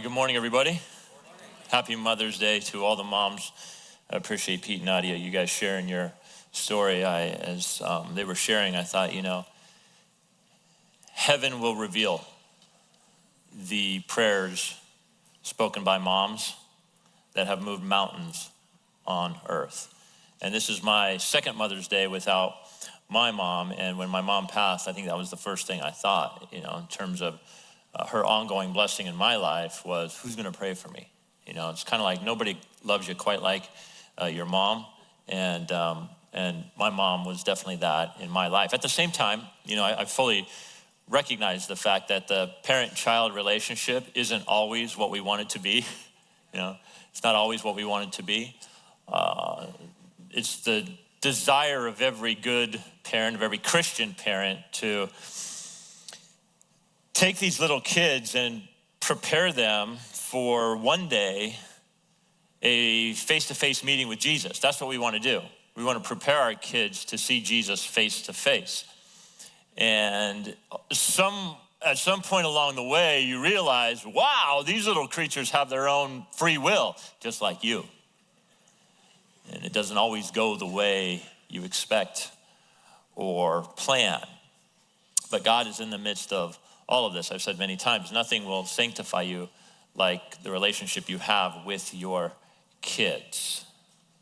good morning, everybody. Happy Mother's Day to all the moms. I appreciate Pete and Nadia, you guys sharing your story. As they were sharing, I thought, heaven will reveal the prayers spoken by moms that have moved mountains on earth. And this is my second Mother's Day without my mom. And when my mom passed, I think that was the first thing I thought, in terms of her ongoing blessing in my life was, who's going to pray for me? It's kind of like nobody loves you quite like your mom. And my mom was definitely that in my life. At the same time, I fully recognize the fact that the parent-child relationship isn't always what we want it to be. It's not always what we want it to be. It's the desire of every good parent, of every Christian parent, to take these little kids and prepare them for one day a face-to-face meeting with Jesus. That's what we want to do. We want to prepare our kids to see Jesus face-to-face. And at some point along the way, you realize, wow, these little creatures have their own free will, just like you. And it doesn't always go the way you expect or plan. But God is in the midst of all of this. I've said many times, nothing will sanctify you like the relationship you have with your kids.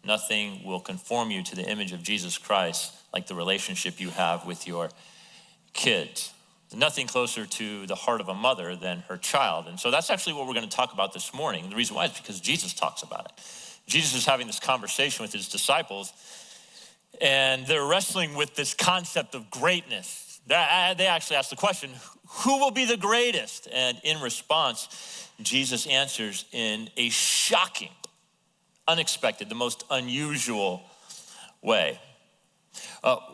Nothing will conform you to the image of Jesus Christ like the relationship you have with your kids. There's nothing closer to the heart of a mother than her child. And so that's actually what we're going to talk about this morning. The reason why is because Jesus talks about it. Jesus is having this conversation with his disciples, and they're wrestling with this concept of greatness. They actually ask the question, who will be the greatest? And in response, Jesus answers in a shocking, unexpected, the most unusual way.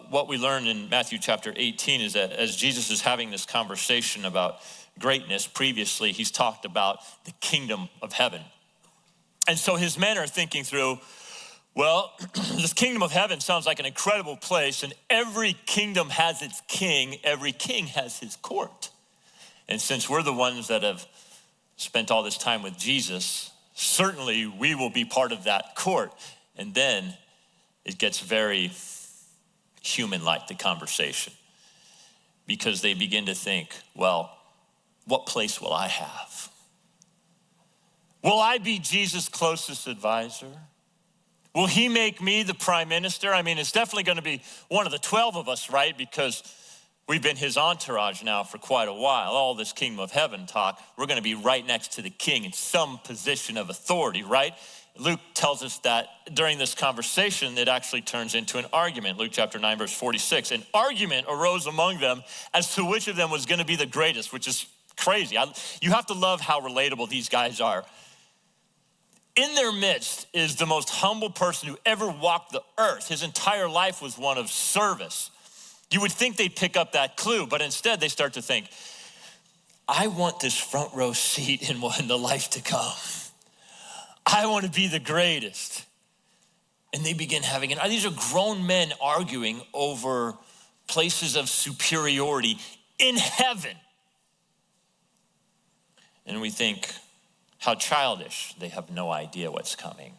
What we learned in Matthew chapter 18 is that as Jesus is having this conversation about greatness, previously he's talked about the kingdom of heaven. And so his men are thinking through, well, this kingdom of heaven sounds like an incredible place, and every kingdom has its king, every king has his court. And since we're the ones that have spent all this time with Jesus, certainly we will be part of that court. And then it gets very human-like, the conversation, because they begin to think, well, what place will I have? Will I be Jesus' closest advisor? Will he make me the prime minister? I mean, it's definitely going to be one of the 12 of us, right? Because we've been his entourage now for quite a while. All this kingdom of heaven talk, we're going to be right next to the king in some position of authority, right? Luke tells us that during this conversation, it actually turns into an argument. Luke chapter 9, verse 46. An argument arose among them as to which of them was going to be the greatest, which is crazy. You have to love how relatable these guys are. In their midst is the most humble person who ever walked the earth. His entire life was one of service. You would think they'd pick up that clue, but instead they start to think, I want this front row seat in the life to come. I want to be the greatest. And they begin having these are grown men arguing over places of superiority in heaven. And we think, how childish. They have no idea what's coming.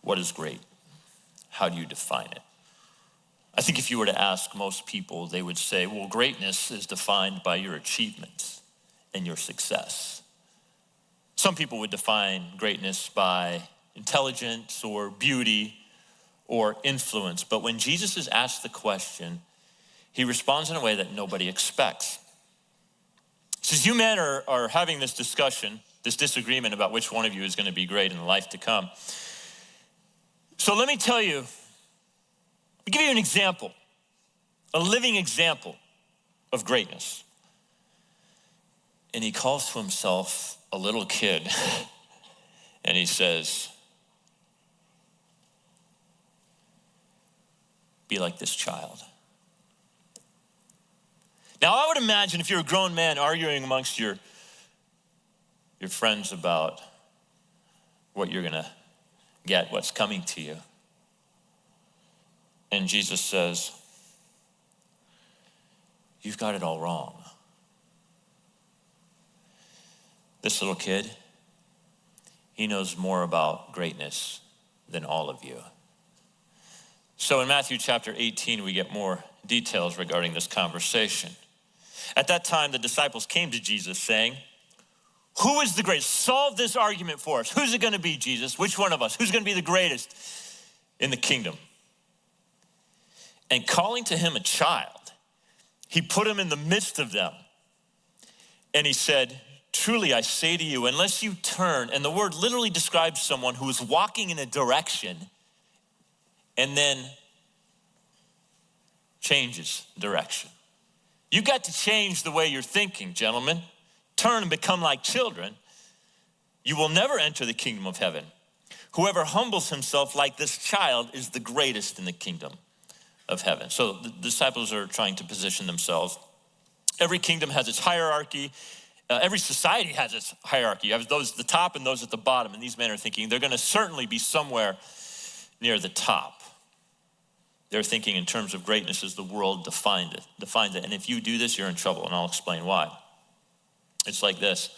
What is great? How do you define it? I think if you were to ask most people, they would say, well, greatness is defined by your achievements and your success. Some people would define greatness by intelligence or beauty or influence. But when Jesus is asked the question, he responds in a way that nobody expects. He says, you men are having this discussion, this disagreement about which one of you is going to be great in the life to come. So let me tell you, I'll give you an example, a living example of greatness. And he calls to himself a little kid and he says, be like this child. Now, I would imagine if you're a grown man arguing amongst your friends about what you're going to get, what's coming to you. And Jesus says, you've got it all wrong. This little kid, he knows more about greatness than all of you. So in Matthew chapter 18, we get more details regarding this conversation. At that time, the disciples came to Jesus saying, who is the greatest? Solve this argument for us. Who's it gonna be, Jesus? Which one of us? Who's gonna be the greatest in the kingdom? And calling to him a child, he put him in the midst of them. And he said, truly I say to you, unless you turn, and the word literally describes someone who is walking in a direction and then changes direction. You got to change the way you're thinking, gentlemen. Turn and become like children. You will never enter the kingdom of heaven. Whoever humbles himself like this child is the greatest in the kingdom of heaven. So the disciples are trying to position themselves. Every kingdom has its hierarchy. Every society has its hierarchy. You have those at the top and those at the bottom. And these men are thinking they're going to certainly be somewhere near the top. They're thinking in terms of greatness as the world defines it. And if you do this, you're in trouble, and I'll explain why. It's like this.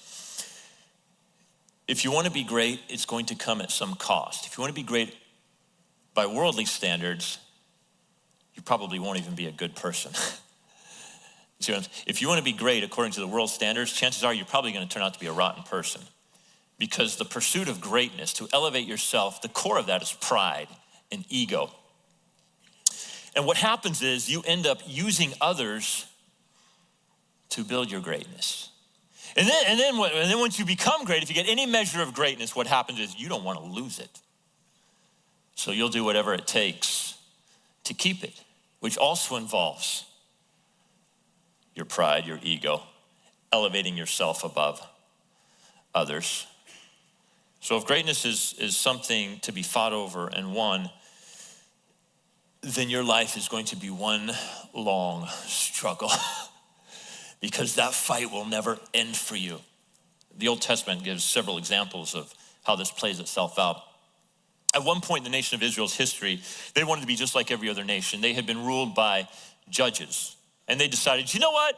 If you want to be great, it's going to come at some cost. If you want to be great by worldly standards, you probably won't even be a good person. If you want to be great according to the world's standards, chances are you're probably going to turn out to be a rotten person. Because the pursuit of greatness, to elevate yourself, the core of that is pride and ego. And what happens is you end up using others to build your greatness. And then once you become great, if you get any measure of greatness, what happens is you don't want to lose it. So you'll do whatever it takes to keep it, which also involves your pride, your ego, elevating yourself above others. So if greatness is something to be fought over and won, then your life is going to be one long struggle because that fight will never end for you. The Old Testament gives several examples of how this plays itself out. At one point in the nation of Israel's history, they wanted to be just like every other nation. They had been ruled by judges, and they decided, you know what?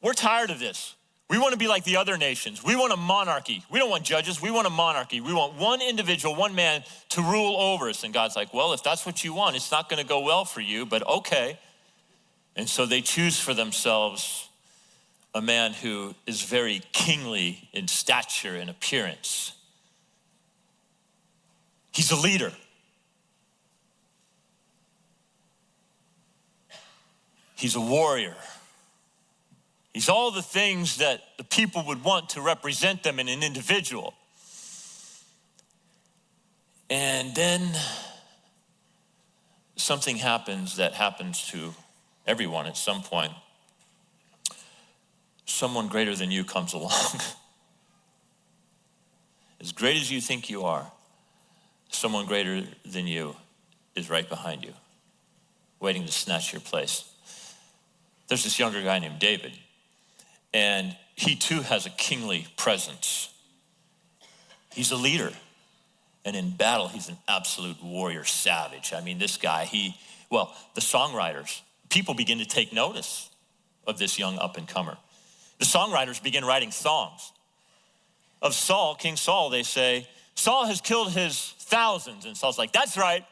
We're tired of this. We want to be like the other nations. We want a monarchy. We don't want judges. We want a monarchy. We want one individual, one man to rule over us. And God's like, well, if that's what you want, it's not going to go well for you, but okay. And so they choose for themselves a man who is very kingly in stature and appearance. He's a leader. He's a warrior. He's all the things that the people would want to represent them in an individual. And then something happens that happens to everyone at some point. Someone greater than you comes along. As great as you think you are, someone greater than you is right behind you, waiting to snatch your place. There's this younger guy named David. And he too has a kingly presence. He's a leader. And in battle, he's an absolute warrior savage. I mean, this guy, the songwriters, people begin to take notice of this young up-and-comer. The songwriters begin writing songs. Of Saul, King Saul, they say, Saul has killed his thousands. And Saul's like, that's right.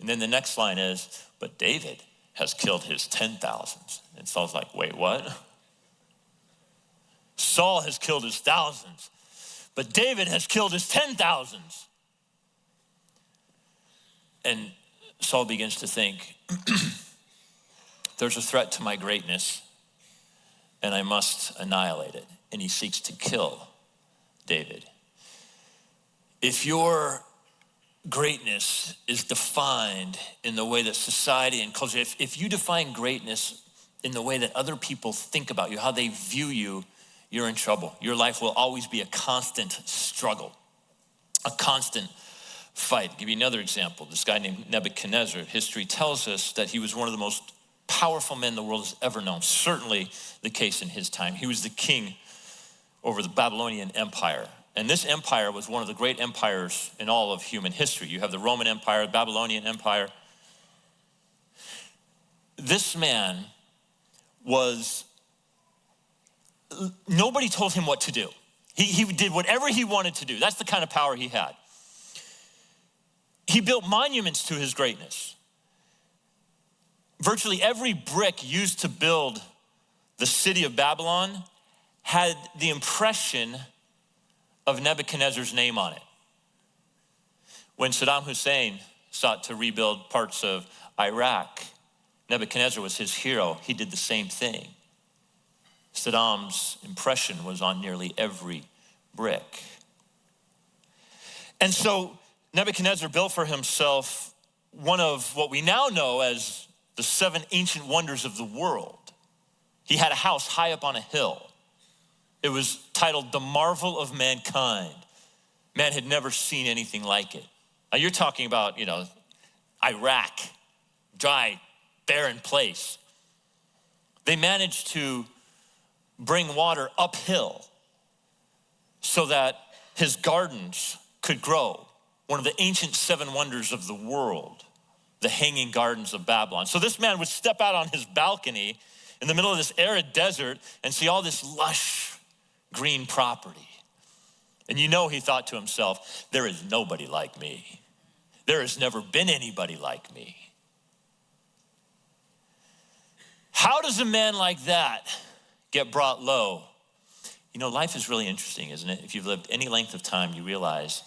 And then the next line is, but David has killed his 10,000s. And Saul's like, wait, what? Saul has killed his thousands, but David has killed his 10,000s. And Saul begins to think, there's a threat to my greatness, and I must annihilate it. And he seeks to kill David. If your greatness is defined in the way that society and culture, if you define greatness in the way that other people think about you, how they view you, you're in trouble. Your life will always be a constant struggle, a constant fight. I'll give you another example. This guy named Nebuchadnezzar, history tells us that he was one of the most powerful men the world has ever known, certainly the case in his time. He was the king over the Babylonian Empire. And this empire was one of the great empires in all of human history. You have the Roman Empire, the Babylonian Empire. This man was nobody told him what to do. He did whatever he wanted to do. That's the kind of power he had. He built monuments to his greatness. Virtually every brick used to build the city of Babylon had the impression of Nebuchadnezzar's name on it. When Saddam Hussein sought to rebuild parts of Iraq, Nebuchadnezzar was his hero. He did the same thing. Saddam's impression was on nearly every brick. And so Nebuchadnezzar built for himself one of what we now know as the 7 ancient wonders of the world. He had a house high up on a hill. It was titled The Marvel of Mankind. Man had never seen anything like it. Now you're talking about, Iraq, dry, barren place. They managed to bring water uphill so that his gardens could grow. One of the ancient 7 wonders of the world, the hanging gardens of Babylon. So this man would step out on his balcony in the middle of this arid desert and see all this lush green property. And he thought to himself, there is nobody like me. There has never been anybody like me. How does a man like that get brought low? Life is really interesting, isn't it? If you've lived any length of time, you realize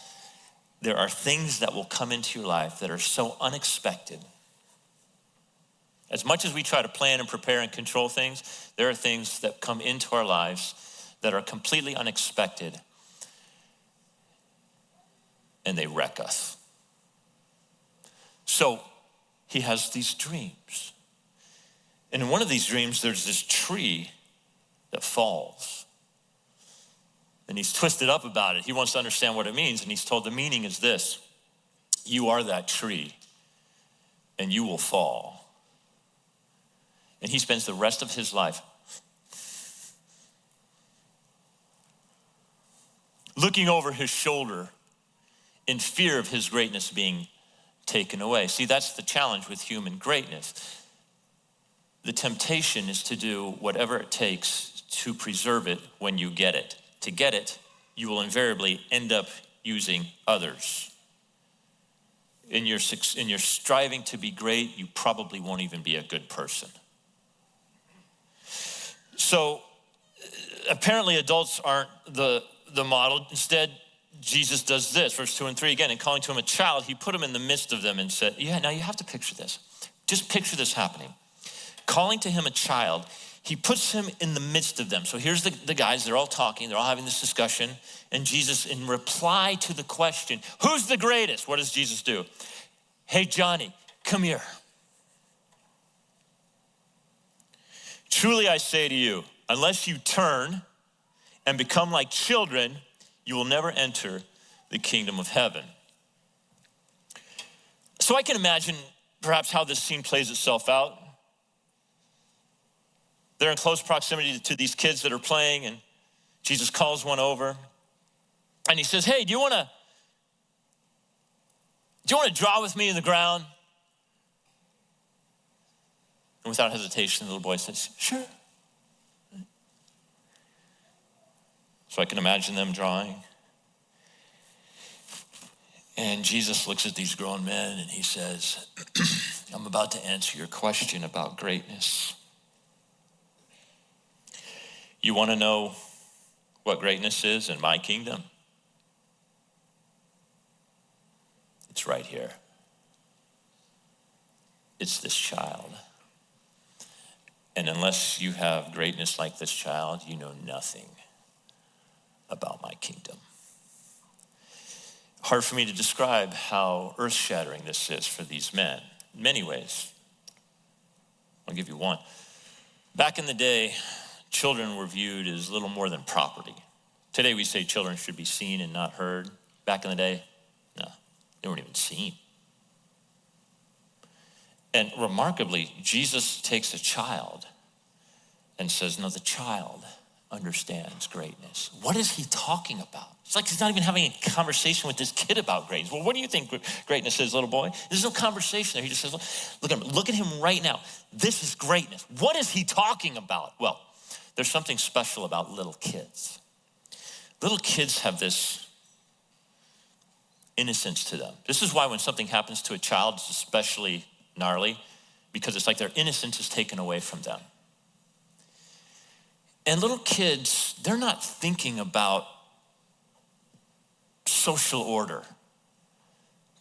there are things that will come into your life that are so unexpected. As much as we try to plan and prepare and control things, there are things that come into our lives that are completely unexpected, and they wreck us. So he has these dreams. And in one of these dreams, there's this tree that falls. And he's twisted up about it. He wants to understand what it means. And he's told the meaning is this: you are that tree and you will fall. And he spends the rest of his life looking over his shoulder in fear of his greatness being taken away. See, that's the challenge with human greatness. The temptation is to do whatever it takes to preserve it when you get it. To get it, you will invariably end up using others. In your striving to be great, you probably won't even be a good person. So apparently adults aren't the model. Instead, Jesus does this, verse 2 and 3 again, and calling to him a child, he put him in the midst of them and said, now you have to picture this. Just picture this happening. Calling to him a child, he puts him in the midst of them. So here's the guys, they're all talking, they're all having this discussion, and Jesus, in reply to the question, who's the greatest? What does Jesus do? Hey, Johnny, come here. Truly I say to you, unless you turn and become like children, you will never enter the kingdom of heaven. So I can imagine perhaps how this scene plays itself out. They're in close proximity to these kids that are playing, and Jesus calls one over and he says, hey, do you want to draw with me in the ground? And without hesitation, the little boy says, sure. So I can imagine them drawing. And Jesus looks at these grown men and he says, I'm about to answer your question about greatness. You want to know what greatness is in my kingdom? It's right here. It's this child. And unless you have greatness like this child, you know nothing about my kingdom. Hard for me to describe how earth-shattering this is for these men in many ways. I'll give you one. Back in the day, children were viewed as little more than property. Today we say children should be seen and not heard. Back in the day, no, they weren't even seen. And remarkably, Jesus takes a child and says, no, the child understands greatness. What is he talking about? It's like he's not even having a conversation with this kid about greatness. Well, what do you think greatness is, little boy? There's no conversation there. He just says, look at him right now. This is greatness. What is he talking about? Well, there's something special about little kids. Little kids have this innocence to them. This is why when something happens to a child, it's especially gnarly, because it's like their innocence is taken away from them. And little kids, they're not thinking about social order.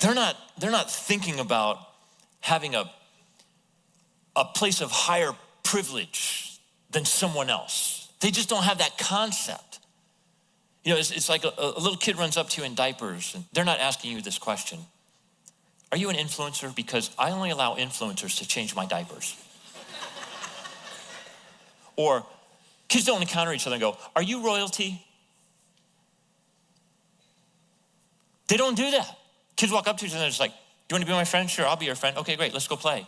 They're not thinking about having a place of higher privilege than someone else. They just don't have that concept. You know, it's like a little kid runs up to you in diapers, and they're not asking you this question. Are you an influencer? Because I only allow influencers to change my diapers. Or kids don't encounter each other and go, are you royalty? They don't do that. Kids walk up to each other and they're just like, do you want to be my friend? Sure, I'll be your friend. Okay, great, let's go play.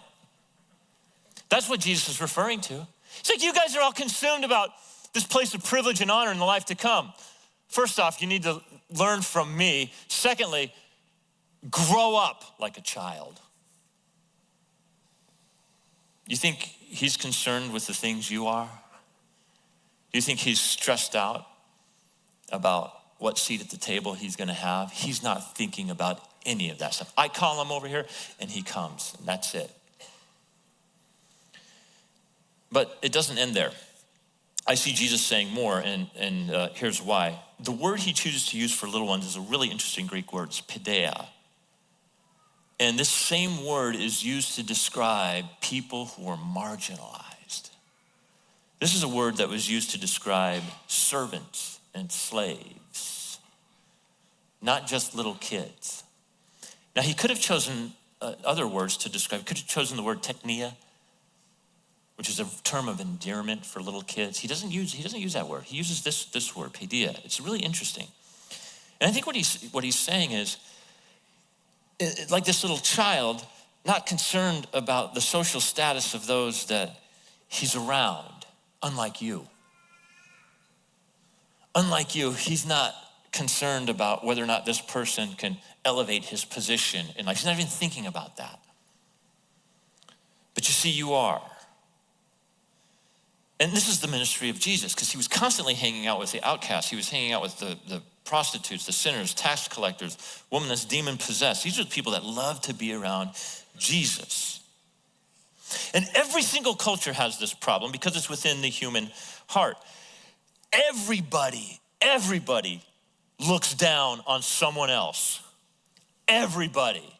That's what Jesus is referring to. It's like you guys are all consumed about this place of privilege and honor in the life to come. First off, you need to learn from me. Secondly, grow up like a child. You think he's concerned with the things you are? Do you think he's stressed out about what seat at the table he's gonna have? He's not thinking about any of that stuff. I call him over here and he comes, and that's it. But it doesn't end there. I see Jesus saying more, and here's why. The word he chooses to use for little ones is a really interesting Greek word. It's paideia. And this same word is used to describe people who are marginalized. This is a word that was used to describe servants and slaves, not just little kids. Now, he could have chosen other words to describe. He could have chosen the word teknia, which is a term of endearment for little kids. He doesn't use that word. He uses this word, paideia. It's really interesting. And I think what he's saying is, like this little child, not concerned about the social status of those that he's around, unlike you. Unlike you, he's not concerned about whether or not this person can elevate his position in life. He's not even thinking about that. But you see, you are. And this is the ministry of Jesus, because he was constantly hanging out with the outcasts. He was hanging out with the prostitutes, the sinners, tax collectors, women that's demon-possessed. These are the people that love to be around Jesus. And every single culture has this problem because it's within the human heart. Everybody looks down on someone else. Everybody.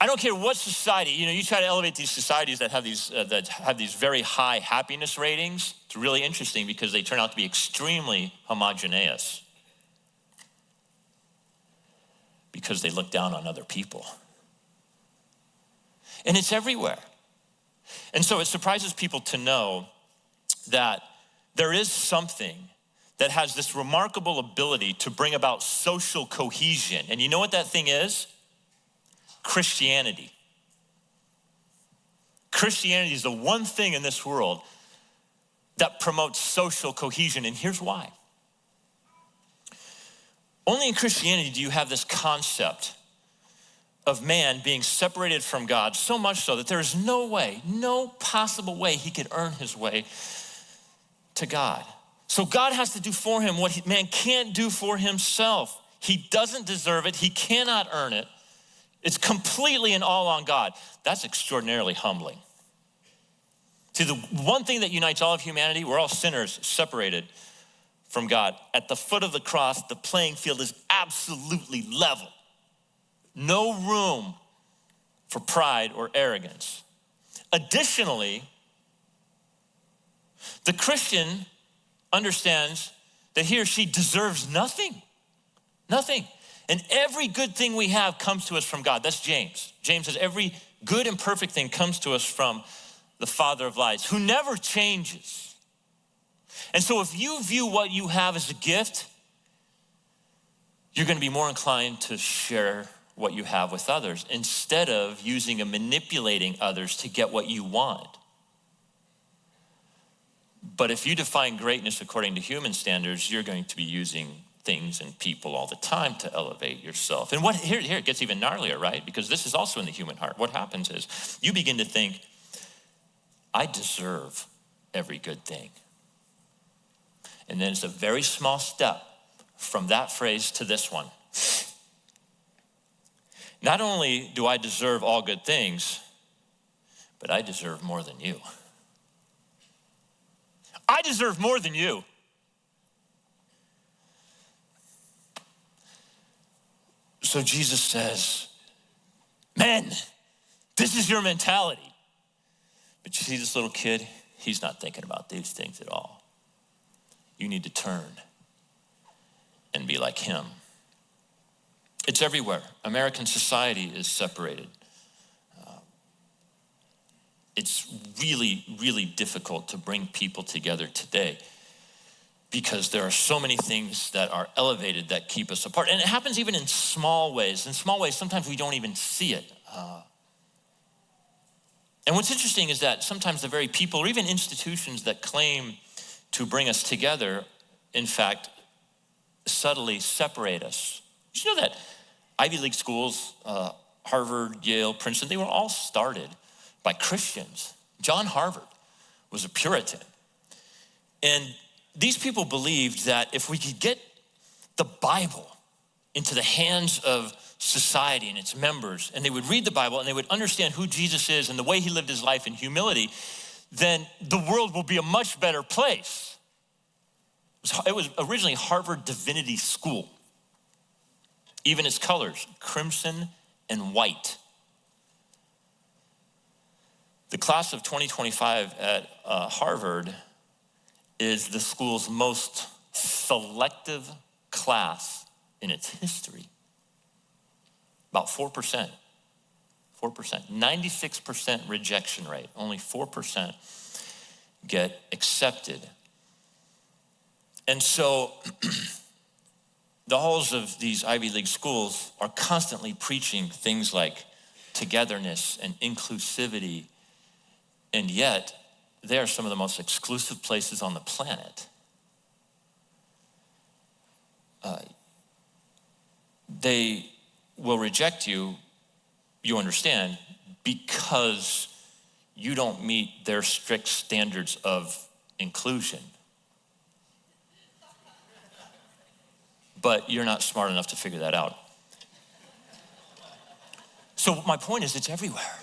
I don't care what society, you try to elevate these societies that have these very high happiness ratings. It's really interesting because they turn out to be extremely homogeneous because they look down on other people. And it's everywhere. And so it surprises people to know that there is something that has this remarkable ability to bring about social cohesion. And you know what that thing is? Christianity. Christianity is the one thing in this world that promotes social cohesion, and here's why. Only in Christianity do you have this concept of man being separated from God, so much so that there is no possible way he could earn his way to God. So God has to do for him what man can't do for himself. He doesn't deserve it. He cannot earn it. It's completely and all on God. That's extraordinarily humbling. See, the one thing that unites all of humanity, we're all sinners separated from God. At the foot of the cross, the playing field is absolutely level. No room for pride or arrogance. Additionally, the Christian understands that he or she deserves nothing. Nothing. And every good thing we have comes to us from God. That's James. James says every good and perfect thing comes to us from the Father of lights, who never changes. And so if you view what you have as a gift, you're going to be more inclined to share what you have with others instead of using and manipulating others to get what you want. But if you define greatness according to human standards, you're going to be using things and people all the time to elevate yourself. And here it gets even gnarlier, right? Because this is also in the human heart. What happens is you begin to think, I deserve every good thing. And then it's a very small step from that phrase to this one. Not only do I deserve all good things, but I deserve more than you. I deserve more than you. So Jesus says, men, this is your mentality. But you see this little kid, he's not thinking about these things at all. You need to turn and be like him. It's everywhere. American society is separated. It's really, really difficult to bring people together today because there are so many things that are elevated that keep us apart. And it happens even in small ways. In small ways, sometimes we don't even see it. And what's interesting is that sometimes the very people or even institutions that claim to bring us together, in fact, subtly separate us. Did you know that Ivy League schools, Harvard, Yale, Princeton, they were all started by Christians. John Harvard was a Puritan. And these people believed that if we could get the Bible into the hands of society and its members, and they would read the Bible and they would understand who Jesus is and the way he lived his life in humility, then the world will be a much better place. It was originally Harvard Divinity School. Even its colors, crimson and white. The class of 2025 at Harvard is the school's most selective class in its history. About 4%. 96% rejection rate. Only 4% get accepted. And so the halls of these Ivy League schools are constantly preaching things like togetherness and inclusivity, and yet they are some of the most exclusive places on the planet. They will reject you, you understand, because you don't meet their strict standards of inclusion. But you're not smart enough to figure that out. So my point is, it's everywhere.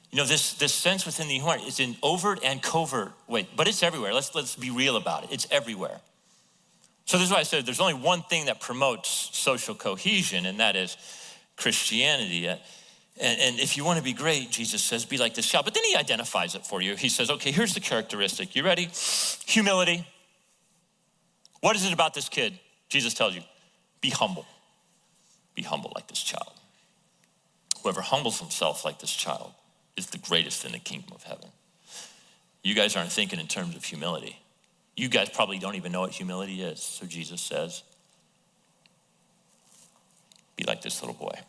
You know, this sense within the heart is in overt and covert way, but it's everywhere. Let's be real about it. It's everywhere. So this is why I said there's only one thing that promotes social cohesion, and that is Christianity. And if you want to be great, Jesus says, be like this child. But then he identifies it for you. He says, okay, here's the characteristic. You ready? Humility. What is it about this kid? Jesus tells you, be humble. Be humble like this child. Whoever humbles himself like this child is the greatest in the kingdom of heaven. You guys aren't thinking in terms of humility. You guys probably don't even know what humility is. So Jesus says, be like this little boy.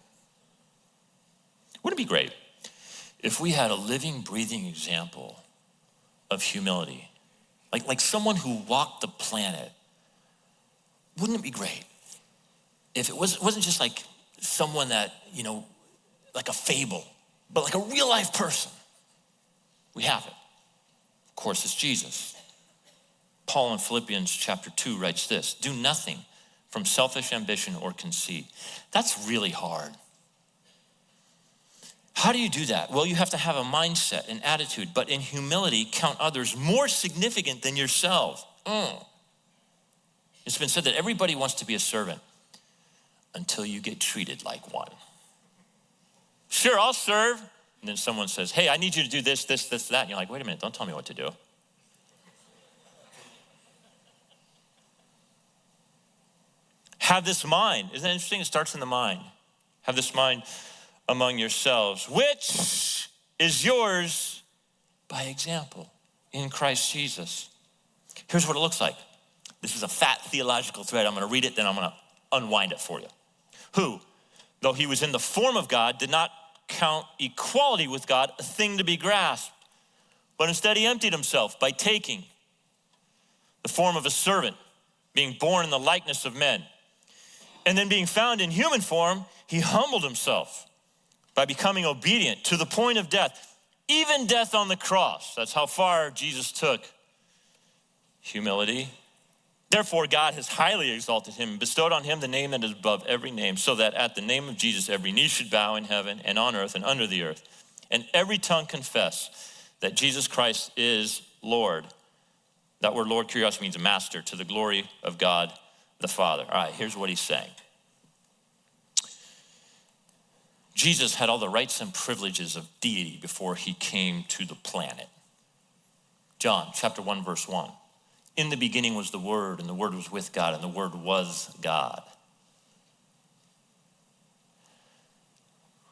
Wouldn't it be great if we had a living, breathing example of humility? Like someone who walked the planet. Wouldn't it be great if it wasn't just like someone that, like a fable, but like a real life person? We have it. Of course, it's Jesus. Paul in Philippians chapter 2 writes this, do nothing from selfish ambition or conceit. That's really hard. How do you do that? Well, you have to have a mindset, an attitude, but in humility, count others more significant than yourself. It's been said that everybody wants to be a servant until you get treated like one. Sure, I'll serve. And then someone says, hey, I need you to do this, this, this, that. And you're like, wait a minute, don't tell me what to do. Have this mind. Isn't that interesting? It starts in the mind. Have this mind among yourselves, which is yours by example in Christ Jesus. Here's what it looks like. This is a fat theological thread. I'm going to read it, then I'm going to unwind it for you. Who, though he was in the form of God, did not count equality with God a thing to be grasped, but instead he emptied himself by taking the form of a servant, being born in the likeness of men. And then being found in human form, he humbled himself by becoming obedient to the point of death, even death on the cross. That's how far Jesus took humility. Therefore, God has highly exalted him and bestowed on him the name that is above every name, so that at the name of Jesus, every knee should bow in heaven and on earth and under the earth, and every tongue confess that Jesus Christ is Lord. That word Lord, curiosity, means master, to the glory of God the Father. All right, here's what he's saying. Jesus had all the rights and privileges of deity before he came to the planet. John chapter 1, verse 1. In the beginning was the Word, and the Word was with God, and the Word was God.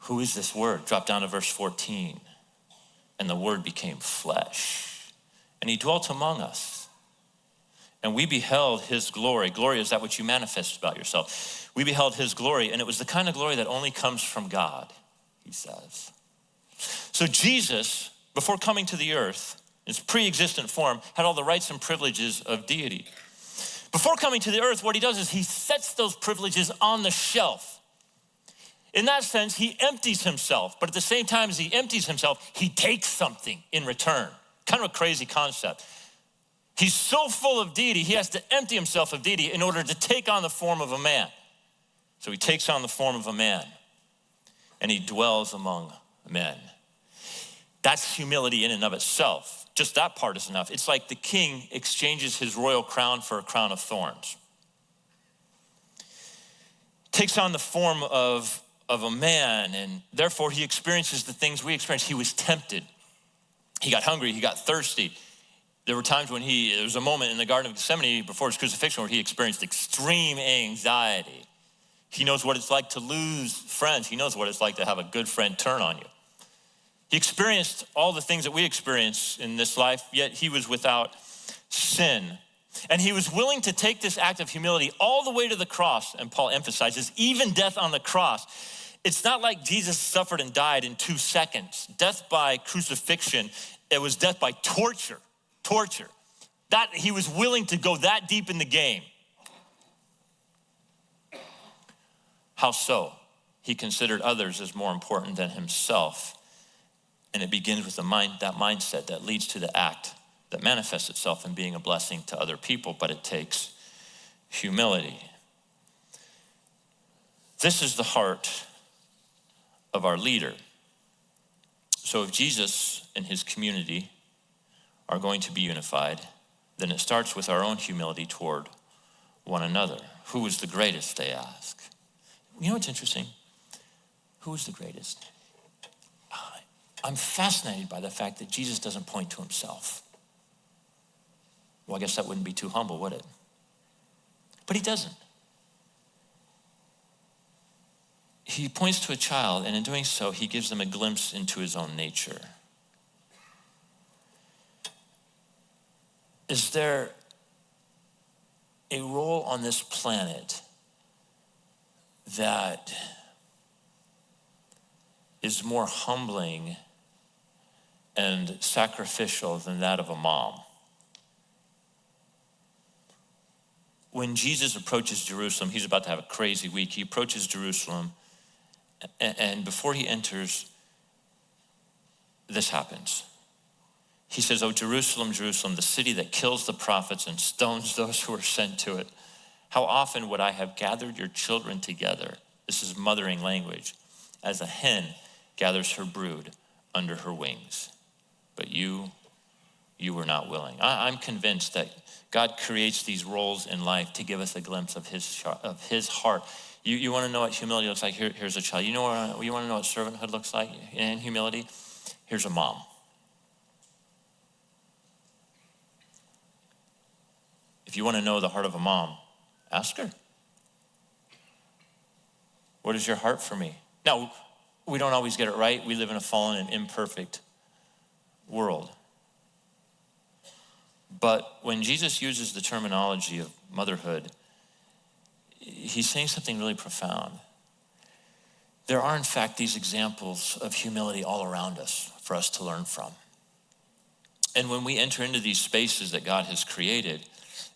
Who is this Word? Drop down to verse 14. And the Word became flesh, and he dwelt among us. And we beheld his glory. Glory is that which you manifest about yourself. We beheld his glory, and it was the kind of glory that only comes from God, he says. So Jesus, before coming to the earth, in his pre-existent form, had all the rights and privileges of deity. Before coming to the earth, what he does is he sets those privileges on the shelf. In that sense, he empties himself, but at the same time as he empties himself, he takes something in return. Kind of a crazy concept. He's so full of deity, he has to empty himself of deity in order to take on the form of a man. So he takes on the form of a man, and he dwells among men. That's humility in and of itself. Just that part is enough. It's like the king exchanges his royal crown for a crown of thorns. Takes on the form of a man, and therefore he experiences the things we experience. He was tempted. He got hungry, he got thirsty. There were times when there was a moment in the Garden of Gethsemane before his crucifixion where he experienced extreme anxiety. He knows what it's like to lose friends. He knows what it's like to have a good friend turn on you. He experienced all the things that we experience in this life, yet he was without sin. And he was willing to take this act of humility all the way to the cross. And Paul emphasizes, even death on the cross. It's not like Jesus suffered and died in 2 seconds. Death by crucifixion, it was death by torture. That he was willing to go that deep in the game. How so? He considered others as more important than himself. And it begins with that mindset that leads to the act that manifests itself in being a blessing to other people, but it takes humility. This is the heart of our leader. So if Jesus and his community are going to be unified, then it starts with our own humility toward one another. Who is the greatest, they ask. You know what's interesting? Who is the greatest? I'm fascinated by the fact that Jesus doesn't point to himself. Well, I guess that wouldn't be too humble, would it? But he doesn't. He points to a child, and in doing so, he gives them a glimpse into his own nature. Is there a role on this planet that is more humbling and sacrificial than that of a mom? When Jesus approaches Jerusalem, he's about to have a crazy week. He approaches Jerusalem, and before he enters, this happens. He says, "Oh, Jerusalem, Jerusalem, the city that kills the prophets and stones those who are sent to it. How often would I have gathered your children together?" This is mothering language. "As a hen gathers her brood under her wings. But you were not willing." I'm convinced that God creates these roles in life to give us a glimpse of his heart. You want to know what humility looks like? Here's a child. You want to know what servanthood looks like in humility? Here's a mom. If you want to know the heart of a mom, ask her. What is your heart for me? Now, we don't always get it right. We live in a fallen and imperfect world. But when Jesus uses the terminology of motherhood, he's saying something really profound. There are, in fact, these examples of humility all around us for us to learn from. And when we enter into these spaces that God has created,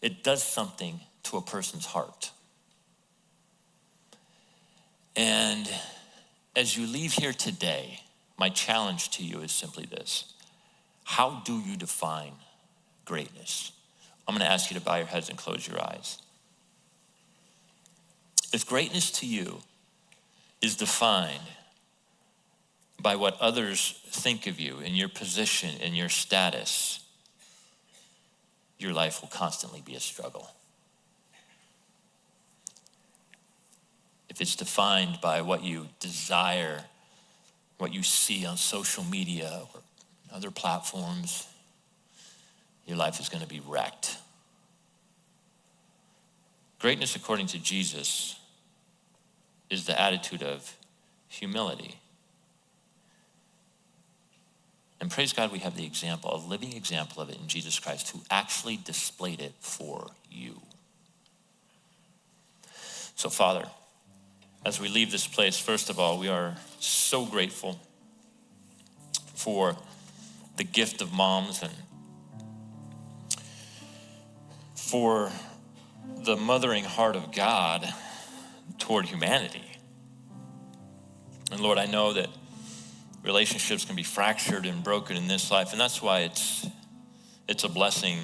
it does something to a person's heart. And as you leave here today, my challenge to you is simply this. How do you define greatness? I'm gonna ask you to bow your heads and close your eyes. If greatness to you is defined by what others think of you and your position and your status, your life will constantly be a struggle. If it's defined by what you desire, what you see on social media or other platforms, your life is going to be wrecked. Greatness, according to Jesus, is the attitude of humility. And praise God, we have the example, a living example of it in Jesus Christ, who actually displayed it for you. So, Father, as we leave this place, first of all, we are so grateful for the gift of moms and for the mothering heart of God toward humanity. And Lord, I know that relationships can be fractured and broken in this life, and that's why it's a blessing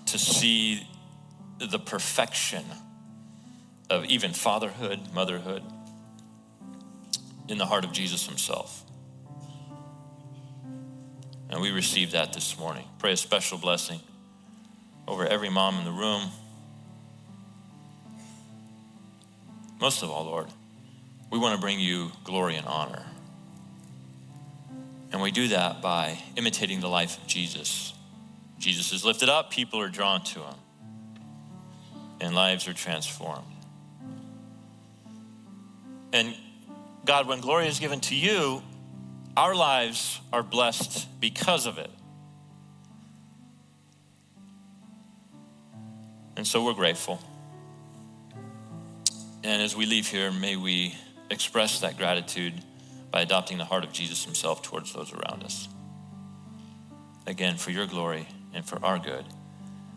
to see the perfection of even fatherhood, motherhood, in the heart of Jesus himself. And we received that this morning. Pray a special blessing over every mom in the room. Most of all, Lord, we want to bring you glory and honor. And we do that by imitating the life of Jesus. Jesus is lifted up, people are drawn to him, and lives are transformed. And God, when glory is given to you, our lives are blessed because of it. And so we're grateful. And as we leave here, may we express that gratitude by adopting the heart of Jesus himself towards those around us. Again, for your glory and for our good.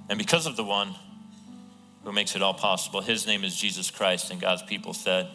And because of the one who makes it all possible, his name is Jesus Christ, and God's people said,